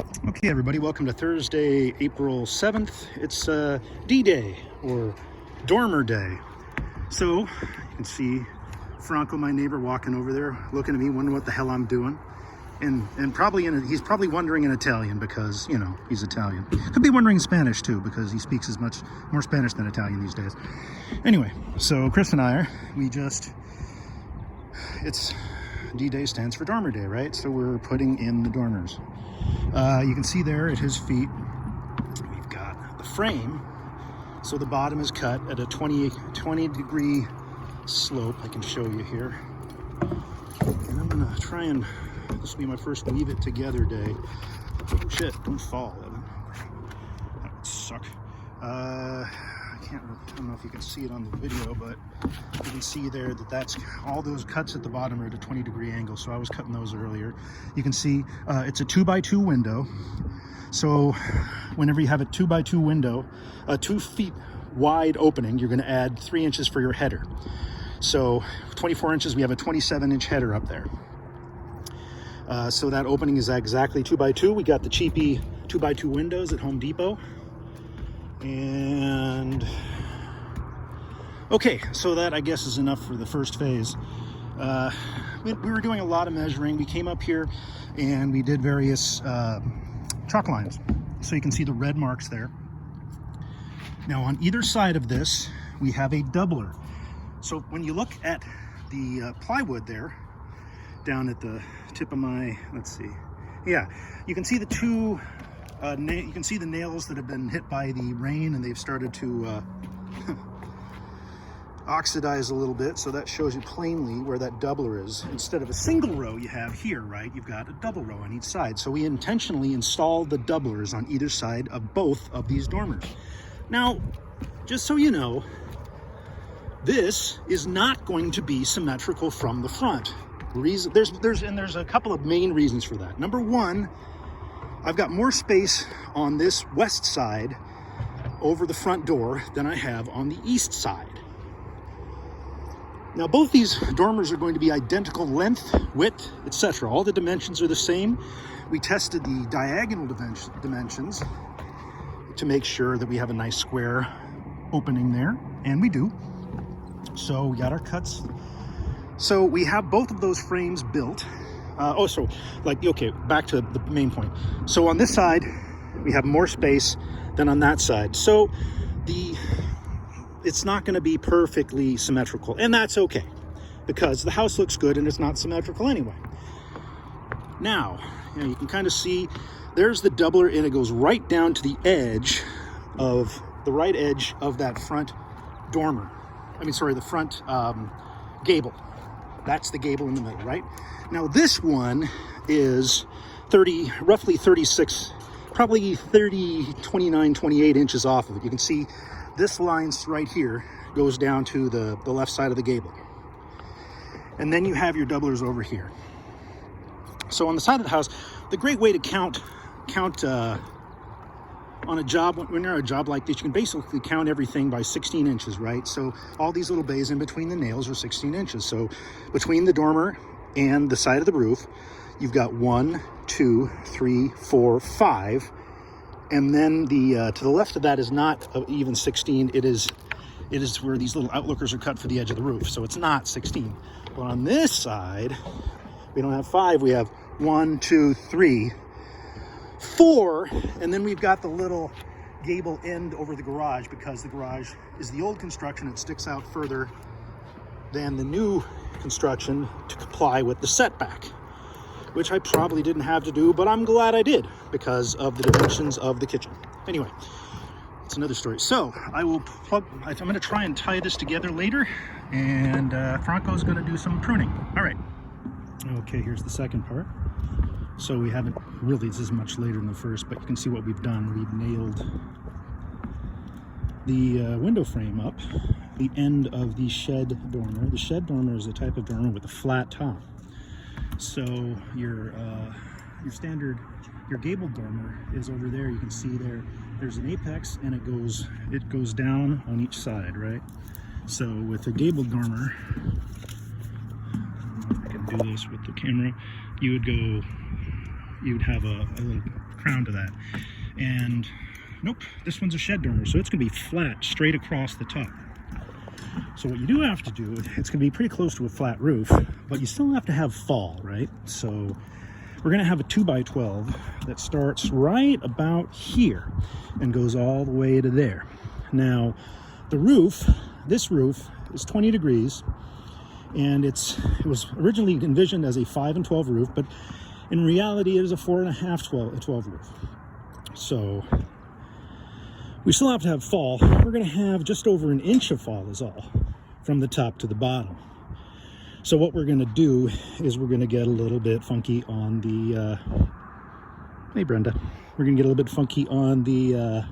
Okay, everybody, welcome to Thursday, April 7th. It's D-Day, or Dormer Day. So, you can see Franco, my neighbor, walking over there, looking at me, wondering what the hell I'm doing. And he's probably wondering in Italian because, you know, he's Italian. Could be wondering in Spanish, too, because he speaks as much more Spanish than Italian these days. Anyway, so Chris and I it's D-Day stands for Dormer Day, right? So we're putting in the dormers. You can see there at his feet, we've got the frame. So the bottom is cut at a 20 degree slope. I can show you here. And I'm gonna try and, this will be my first leave it together day. Oh shit, don't fall, Evan. That would suck. I don't know if you can see it on the video, but you can see there that that's all those cuts at the bottom are at a 20 degree angle. So I was cutting those earlier. You can see it's a 2x2 window. So whenever you have a 2x2 window, a 2 feet wide opening, you're going to add 3 inches for your header. So 24 inches, we have a 27-inch header up there. So that opening is exactly 2x2. We got the cheapy 2x2 windows at Home Depot. And okay, so that I guess is enough for the first phase. We were doing a lot of measuring. We came up here and we did various chalk lines. So you can see the red marks there. Now on either side of this, we have a doubler. So when you look at the plywood there, down at the tip of my, let's see. Yeah, you can see the two you can see the nails that have been hit by the rain and they've started to oxidize a little bit. So that shows you plainly where that doubler is. Instead of a single row you have here, right? You've got a double row on each side. So we intentionally installed the doublers on either side of both of these dormers. Now, just so you know, this is not going to be symmetrical from the front. There's a couple of main reasons for that. Number one, I've got more space on this west side over the front door than I have on the east side. Now both these dormers are going to be identical length, width, etc. All the dimensions are the same. We tested the diagonal dimensions to make sure that we have a nice square opening there, and we do. So we got our cuts. So we have both of those frames built. Okay, back to the main point. So on this side, we have more space than on that side. So it's not going to be perfectly symmetrical, and that's okay because the house looks good and it's not symmetrical anyway. Now, you can kind of see there's the doubler, and it goes right down to the edge of the right edge of that front dormer. The front gable. That's the gable in the middle, right? Now this one is roughly 36, probably 29, 28 inches off of it. You can see this line right here goes down to the left side of the gable. And then you have your doublers over here. So on the side of the house, the great way to count on a job, when you're on a job like this, you can basically count everything by 16 inches, right? So all these little bays in between the nails are 16 inches. So between the dormer and the side of the roof, you've got 1, 2, 3, 4, 5. And then to the left of that is not even 16. It is where these little outlookers are cut for the edge of the roof. So it's not 16. But on this side, we don't have 5. We have 1, 2, 3, 4, and then we've got the little gable end over the garage because the garage is the old construction. It sticks out further than the new construction to comply with the setback, which I probably didn't have to do, but I'm glad I did because of the dimensions of the kitchen. Anyway, it's another story. So I'm going to try and tie this together later, and Franco's going to do some pruning. All right. Okay, here's the second part. So we haven't really, this is much later than the first, but you can see what we've done. We've nailed the window frame up, the end of the shed dormer. The shed dormer is a type of dormer with a flat top. So your gable dormer is over there. You can see there's an apex, and it goes down on each side, right? So with a gable dormer, I can do this with the camera, you would have a little crown to that. And nope, this one's a shed dormer, so it's going to be flat straight across the top. So what you do have to do, it's going to be pretty close to a flat roof, but you still have to have fall, right? So we're going to have a 2x12 that starts right about here and goes all the way to there. Now, the roof, this roof is 20 degrees, and it was originally envisioned as a 5 and 12 roof, but in reality it is a 4.5 12 roof. So we still have to have fall. We're going to have just over 1 inch of fall is all, from the top to the bottom. So what we're going to do is we're going to get a little bit funky on the hey Brenda, we're going to get a little bit funky on the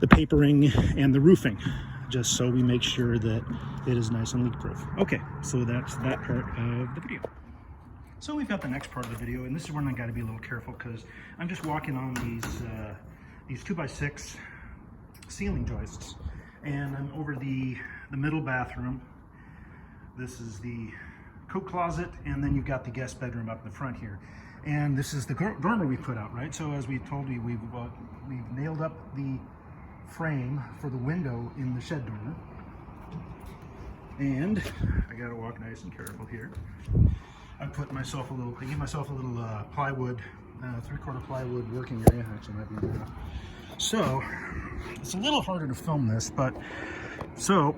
papering and the roofing, just so we make sure that it is nice and leak proof. Okay, so that's that part of the video. So we've got the next part of the video, and this is when I got to be a little careful because I'm just walking on these 2x6 ceiling joists, and I'm over the middle bathroom. This is the coat closet, and then you've got the guest bedroom up in the front here. And this is the dormer we put out, right? So as we told you, we've nailed up the frame for the window in the shed dormer. And I gotta walk nice and careful here. I gave myself a little plywood, 3/4 plywood working area. Actually, might be enough. So it's a little harder to film this, but so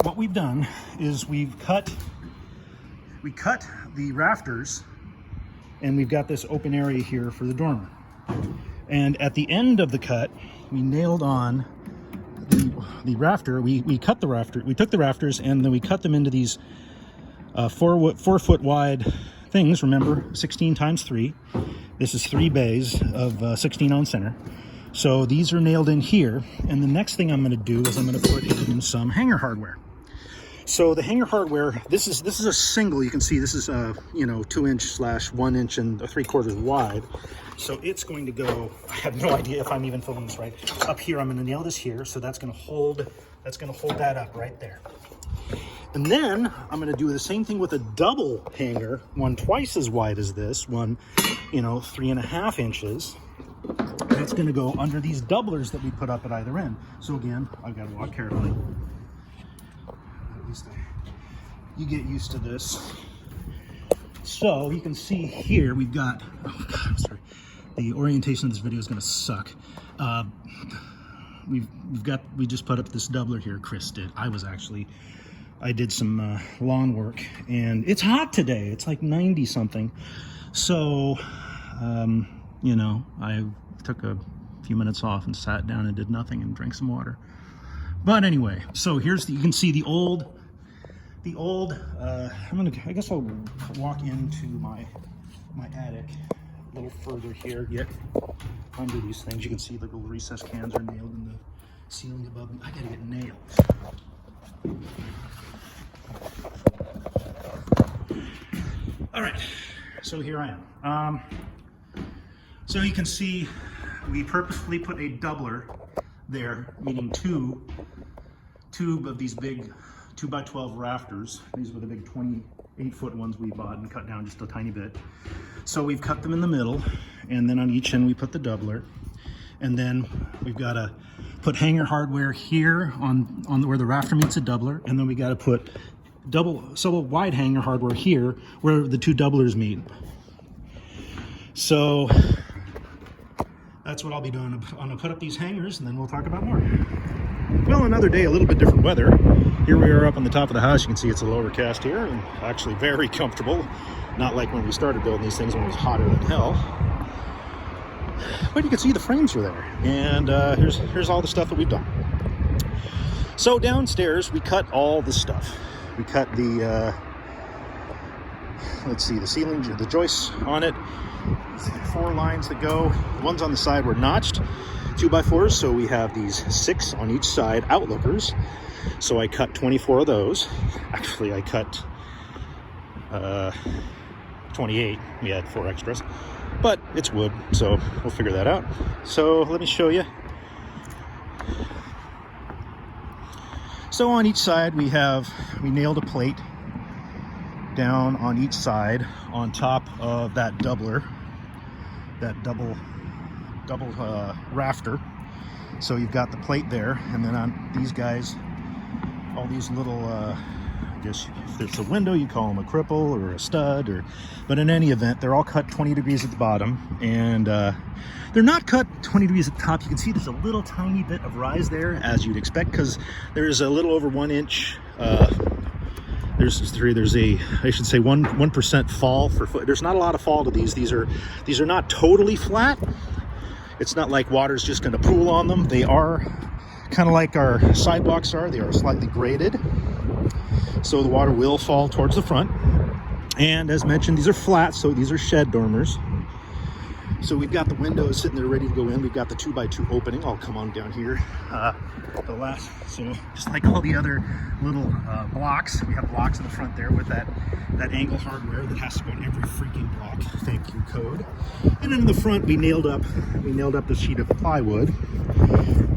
what we've done is we cut the rafters, and we've got this open area here for the dormer. And at the end of the cut, we nailed on the rafter. We cut the rafter. We took the rafters and then we cut them into these 4 foot wide things. Remember, 16 times 3. This is 3 bays of 16 on center. So these are nailed in here. And the next thing I'm going to do is I'm going to put in some hanger hardware. So the hanger hardware, this is a single. You can see this is 2 inch / 1 inch and 3/4 wide. So it's going to go, I have no idea if I'm even filming this right. Up here, I'm going to nail this here. So that's going to hold that up right there. And then I'm going to do the same thing with a double hanger, one twice as wide as this, one 3.5 inches. That's going to go under these doublers that we put up at either end. So again, I've got to walk carefully. At least you get used to this. So you can see here we've got, oh God, I'm sorry. The orientation of this video is going to suck. We just put up this doubler here. Chris did. I did some lawn work, and it's hot today. It's like 90 something. So, I took a few minutes off and sat down and did nothing and drank some water. But anyway, so here's you can see the old. I guess I'll walk into my attic a little further here. Get under these things. You can see the little recess cans are nailed in the ceiling above me. I gotta get nails. All right, so here I am. So you can see we purposefully put a doubler there, meaning two of these big 2x12 rafters. These were the big 28-foot ones we bought and cut down just a tiny bit. So we've cut them in the middle, and then on each end we put the doubler, and then we've got to put hanger hardware here on where the rafter meets the doubler, and then we got to put wide hanger hardware here where the 2 doublers meet. So that's what I'll be doing. I'm gonna put up these hangers, and then we'll talk about more. Well, another day, a little bit different weather. Here we are up on the top of the house. You can see it's a little overcast here, and actually very comfortable. Not like when we started building these things when it was hotter than hell. But you can see the frames are there, and here's all the stuff that we've done. So downstairs, we cut all the stuff. We cut the the ceiling, the joists on it. 4 lines that go. The ones on the side were notched 2x4s, so we have these 6 on each side outlookers. So I cut 24 of those. Actually, I cut 28. We had 4 extras, but it's wood, so we'll figure that out. So let me show you. So on each side we nailed a plate down on each side on top of that doubler, that double double rafter. So you've got the plate there, and then on these guys, all these little, I guess if it's a window, you call them a cripple or a stud, but in any event, they're all cut 20 degrees at the bottom, and they're not cut 20 degrees at the top. You can see there's a little tiny bit of rise there, as you'd expect, because there's a little over 1 inch. There's a, I should say, 1% fall for foot. There's not a lot of fall to these. These are not totally flat. It's not like water's just going to pool on them. They are kind of like our sidewalks are. They are slightly graded, so the water will fall towards the front. And as mentioned, these are flat, so these are shed dormers. So we've got the windows sitting there ready to go in. We've got the 2x2 opening. I'll come on down here. So just like all the other little blocks, we have blocks in the front there with that angle hardware that has to go in every freaking block. Thank you, code. And then in the front, we nailed up the sheet of plywood,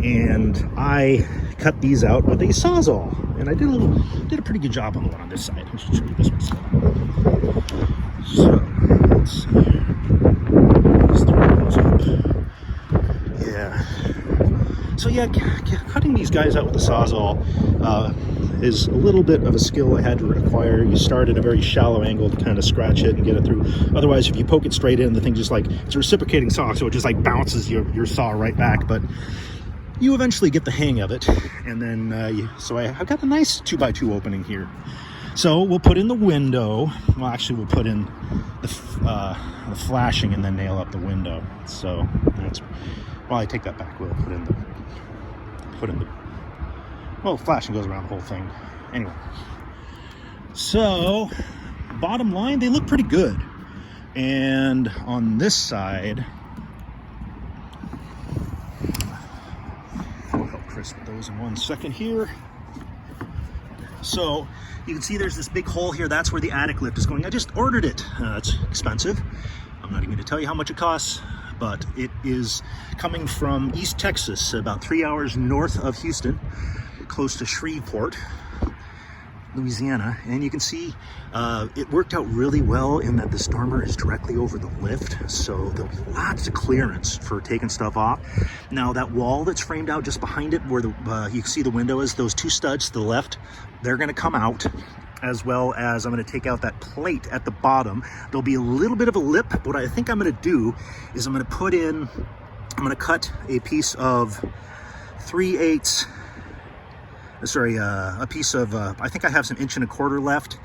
and I cut these out with a Sawzall. And I did a pretty good job on the one on this side. I should show you this one. So let's see. Yeah. So yeah, cutting these guys out with the Sawzall is a little bit of a skill I had to acquire. You start at a very shallow angle to kind of scratch it and get it through. Otherwise, if you poke it straight in, the thing just like, it's a reciprocating saw, so it just like bounces your saw right back. But you eventually get the hang of it, and then so I've got a nice 2x2 opening here. So we'll put in the window. Well, actually, we'll put in the flashing and then nail up the window. So that's, well, I take that back. We'll put in the well, flashing goes around the whole thing. Anyway, so bottom line, they look pretty good. And on this side, I'll help Chris with those in 1 second here. So you can see there's this big hole here. That's where the attic lift is going. I just ordered it. It's expensive. I'm not even going to tell you how much it costs, but it is coming from East Texas, about 3 hours north of Houston, close to Shreveport, Louisiana. And you can see it worked out really well in that this dormer is directly over the lift, so there'll be lots of clearance for taking stuff off. Now that wall that's framed out just behind it, where you can see the window is, those 2 studs to the left, they're going to come out, as well as I'm going to take out that plate at the bottom. There'll be a little bit of a lip. What I think I'm going to do is I'm going to cut a piece of 3/8, a piece of, I think I have some 1 1/4 left,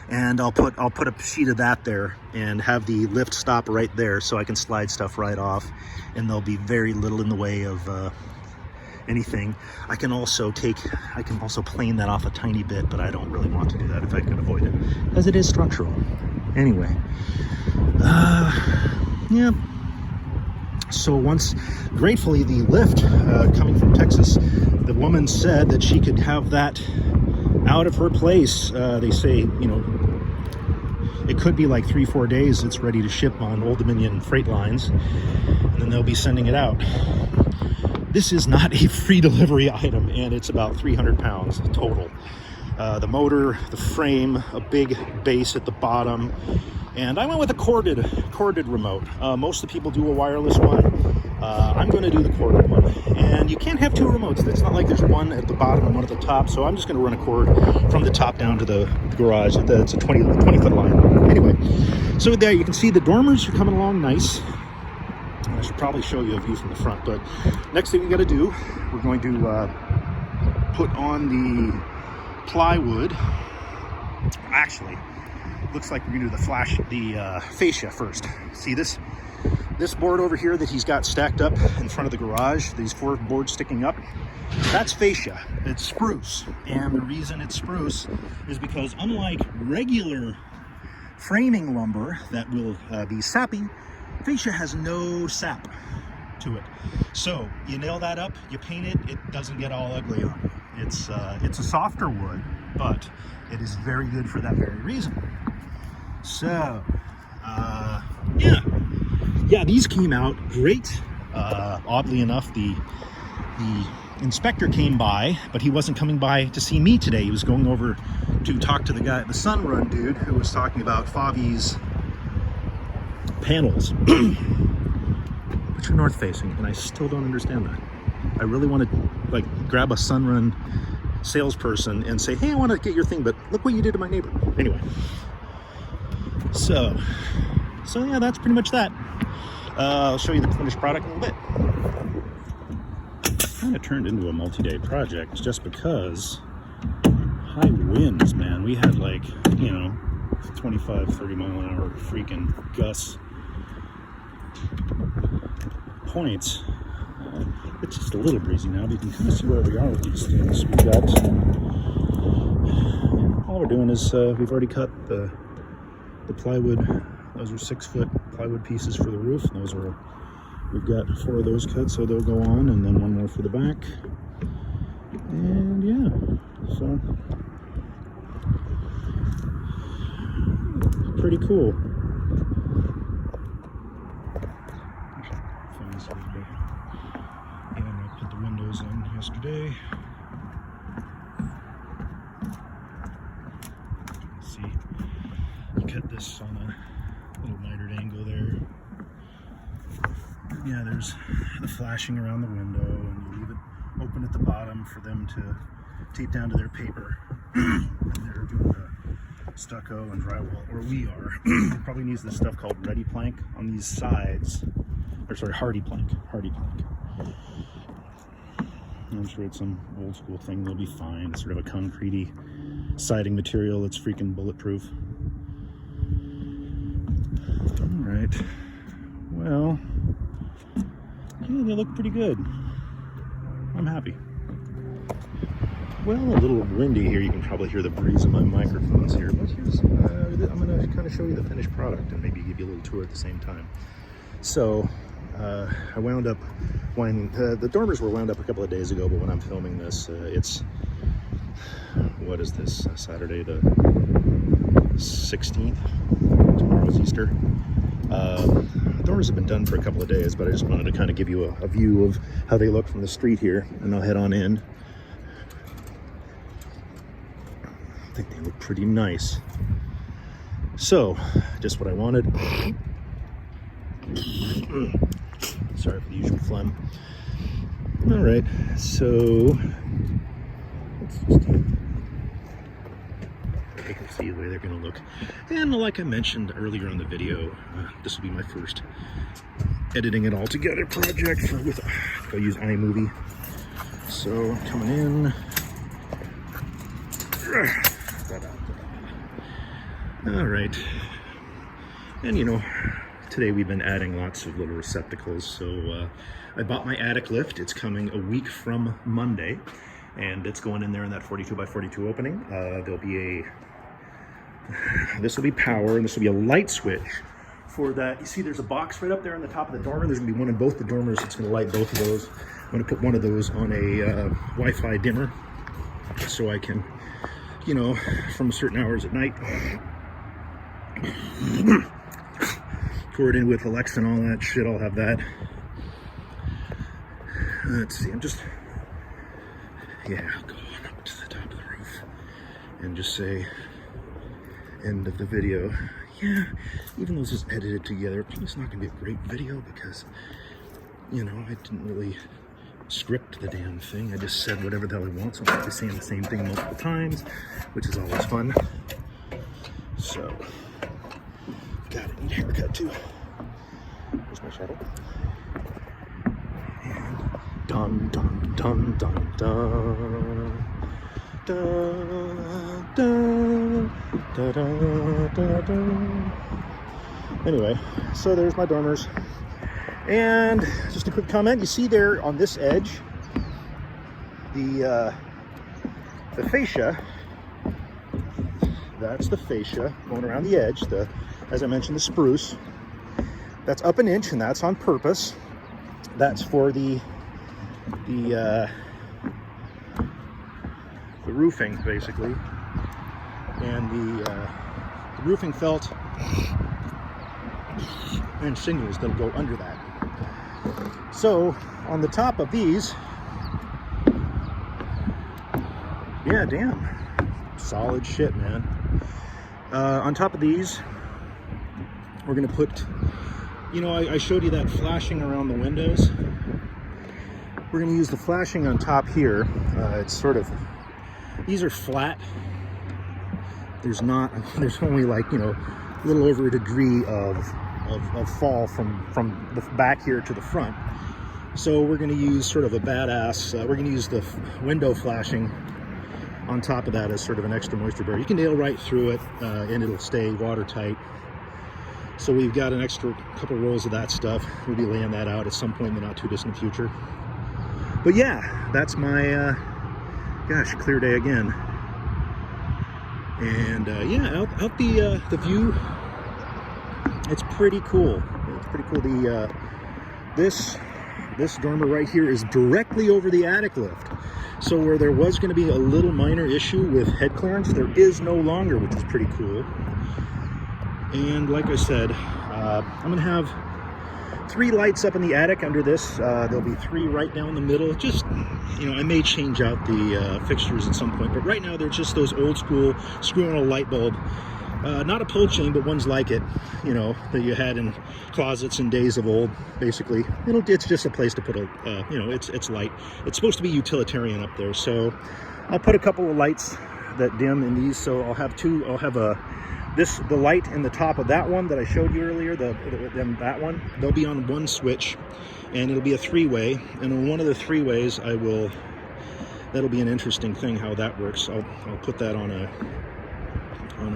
and I'll put a sheet of that there and have the lift stop right there, so I can slide stuff right off, and there'll be very little in the way of anything. I can also plane that off a tiny bit, but I don't really want to do that if I can avoid it, because it is structural. Anyway, yeah. So gratefully, the lift coming from Texas, the woman said that she could have that out of her place. They say, it could be like 3-4 days. It's ready to ship on Old Dominion freight lines, and then they'll be sending it out. This is not a free delivery item, and it's about 300 pounds total. The motor, the frame, a big base at the bottom, and I went with a corded remote. Most of the people do a wireless one. I'm going to do the corded one, and you can't have 2 remotes. It's not like there's one at the bottom and one at the top, so I'm just going to run a cord from the top down to the garage. It's a 20-foot line. Anyway, so there you can see the dormers are coming along nice. I should probably show you a view from the front, but next thing we got to do, we're going to put on the plywood. Actually, looks like we're going to do the fascia first. See this board over here that he's got stacked up in front of the garage, these 4 boards sticking up, that's fascia. It's spruce, and the reason it's spruce is because unlike regular framing lumber that will be sappy, fascia has no sap to it. So you nail that up, you paint it, it doesn't get all ugly on you. It's a softer wood, but it is very good for that very reason. So yeah, these came out great. Oddly enough, the inspector came by, but he wasn't coming by to see me today. He was going over to talk to the guy, the Sunrun dude, who was talking about Favi's panels. but you're north facing, and I still don't understand that. I really want to like grab a Sunrun salesperson and say, hey, I want to get your thing, but look what you did to my neighbor. Anyway, so yeah, that's pretty much that. I'll show you the finished product in a little bit. It's kind of turned into a multi-day project just because high winds, man. We had like, 25, 30 mile an hour freaking gusts. Points. It's just a little breezy now, but you can kind of see where we are with these things. We've got, all we're doing is we've already cut the plywood. Those are 6-foot plywood pieces for the roof. We've got 4 of those cut, so they'll go on, and then 1 more for the back. And yeah, so pretty cool. And I put the windows in yesterday. See, you cut this on a little mitered angle there. Yeah, there's the flashing around the window, and you leave it open at the bottom for them to tape down to their paper. They're doing the stucco and drywall, or we are. Probably needs this stuff called Ready Plank on these sides, or sorry, Hardy Plank. I'm sure it's some old school thing. They'll be fine. It's sort of a concrete-y siding material that's freaking bulletproof. All right. Well, yeah, they look pretty good. I'm happy. Well, a little windy here. You can probably hear the breeze of my microphones here. But here's, I'm going to kind of show you the finished product and maybe give you a little tour at the same time. So, I wound up winding, the dormers were wound up a couple of days ago, but when I'm filming this, it's, what is this, Saturday the 16th? Tomorrow's Easter. The dormers have been done for a couple of days, but I just wanted to kind of give you a view of how they look from the street here, and I'll head on in. I think they look pretty nice. So, just what I wanted. Sorry for the usual phlegm. All right, so let's just you can see the way they're going to look. And like I mentioned earlier in the video, this will be my first editing it all together project with I'll use iMovie. So coming in. All right, and today we've been adding lots of little receptacles. So I bought my attic lift. It's coming a week from Monday, and it's going in there in that 42 by 42 opening. There'll be this will be power, and this will be a light switch for that. You see there's a box right up there on the top of the dormer. There's gonna be one in both the dormers. It's gonna light both of those. I'm gonna put one of those on a Wi-Fi dimmer, so I can, from certain hours at night, coordinated with Alexa and all that shit. I'll have that. Let's see, I'm just, going up to the top of the roof and just say, end of the video. Yeah, even though this is edited together, it's not gonna be a great video because, I didn't really script the damn thing. I just said whatever the hell I want, so I'm probably saying the same thing multiple times, which is always fun. So, got it, need a haircut too. Here's my shuttle. And dun dun dun dun dun. Da, da, da, da, da, da. Anyway, so there's my dormers. And just a quick comment, you see there on this edge, the fascia, that's the fascia going around the edge, as I mentioned, the spruce. That's up 1 inch, and that's on purpose. That's for the roofing, basically, and the roofing felt and shingles that'll go under that. So on the top of these, yeah, damn, solid shit, man. On top of these, we're gonna put You know, I showed you that flashing around the windows. We're going to use the flashing on top here. It's sort of, these are flat. There's only like, you know, a little over a degree of fall from the back here to the front. So we're going to use sort of a badass, we're going to use the window flashing on top of that as sort of an extra moisture barrier. You can nail right through it and it'll stay watertight. So we've got an extra couple rolls of that stuff. We'll be laying that out at some point in the not too distant future. But yeah, that's my, gosh, clear day again. And yeah, out the view, it's pretty cool. It's pretty cool. The this dormer right here is directly over the attic lift. So where there was going to be a little minor issue with head clearance, there is no longer, which is pretty cool. And like I said, I'm going to have 3 lights up in the attic under this. There'll be 3 right down the middle. Just, you know, I may change out the fixtures at some point, but right now they're just those old school screw-on a light bulb. Not a pull chain, but ones like it, you know, that you had in closets in days of old, basically. It's just a place to put a, you know, it's light. It's supposed to be utilitarian up there. So I'll put a couple of lights that dim in these. So I'll have 2, I'll have the light in the top of that one that I showed you earlier, that one, they'll be on one switch, and it'll be a 3-way. And on one of the 3-ways, that'll be an interesting thing how that works. I'll put that on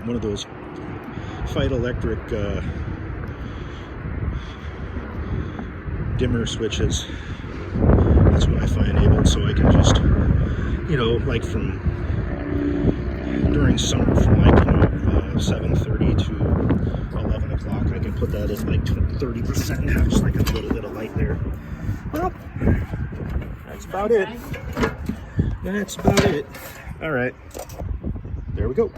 one of those Fight Electric dimmer switches. That's what I enabled, so I can just, you know, like during summer from like, you know, 7:30 to 11 o'clock, I can put that at like 30% and have just like a little bit of light there. Well, that's about it. That's about it. All right, there we go.